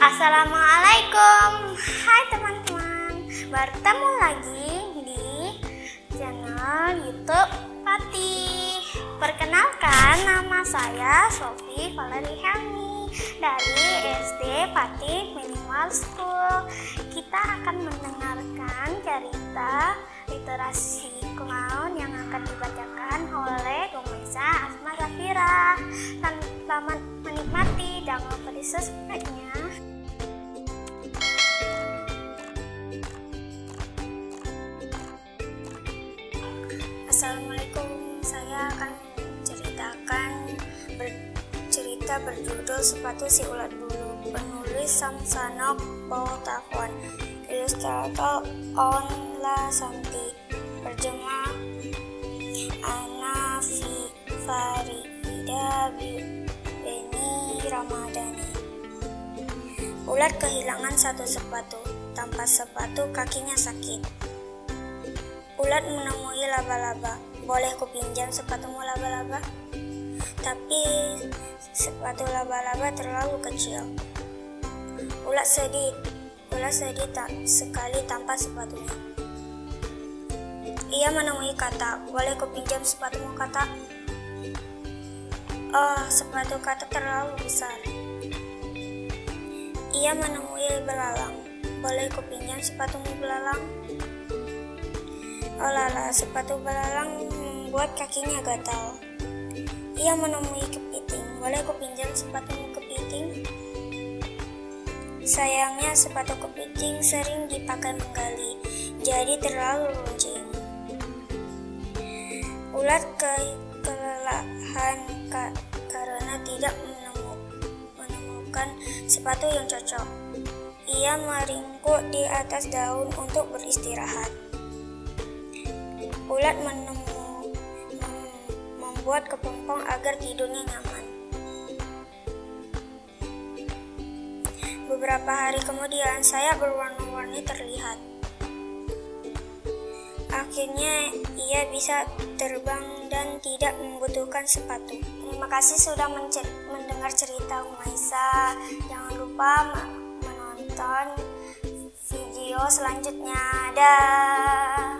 Assalamualaikum. Hai teman-teman, bertemu lagi di channel YouTube Pati. Perkenalkan, nama saya Sofi Valerie Helmi dari SD Pati Minimal School. Kita akan mendengarkan cerita literasi Kumaun yang akan dibacakan oleh Gumesa Asma Zafira. Selamat menikmati, jangan lupa di subscribe-nya. Assalamualaikum, saya akan menceritakan cerita berjudul Sepatu Si Ulat Bulu. Penulis Samsanok Bautafwan, ilustrator Onla Santi, terjemah Ana Farida Beni Ramadhani. Ulat kehilangan satu sepatu. Tanpa sepatu kakinya sakit. Ulat menemui laba-laba. Boleh kupinjam sepatumu laba-laba? Tapi sepatu laba-laba terlalu kecil. Ulat sedih tak sekali tanpa sepatunya. Ia menemui kata. Boleh kupinjam sepatumu kata? Oh, sepatu kata terlalu besar. Ia menemui belalang. Boleh kupinjam sepatumu belalang? Oh lala, sepatu belalang membuat kakinya gatal. Ia menemui kepiting. Boleh kupinjam sepatumu kepiting? Sayangnya sepatu kepiting sering dipakai menggali, jadi terlalu runcing. Ulat kelelahan karena tidak menemukan sepatu yang cocok. Ia meringkuk di atas daun untuk beristirahat. Ulat membuat kepompong agar tidurnya nyaman. Beberapa hari kemudian, sayap berwarna-warni terlihat. Akhirnya, ia bisa terbang dan tidak membutuhkan sepatu. Terima kasih sudah mendengar cerita Umaisa. Jangan lupa menonton video selanjutnya. Dah.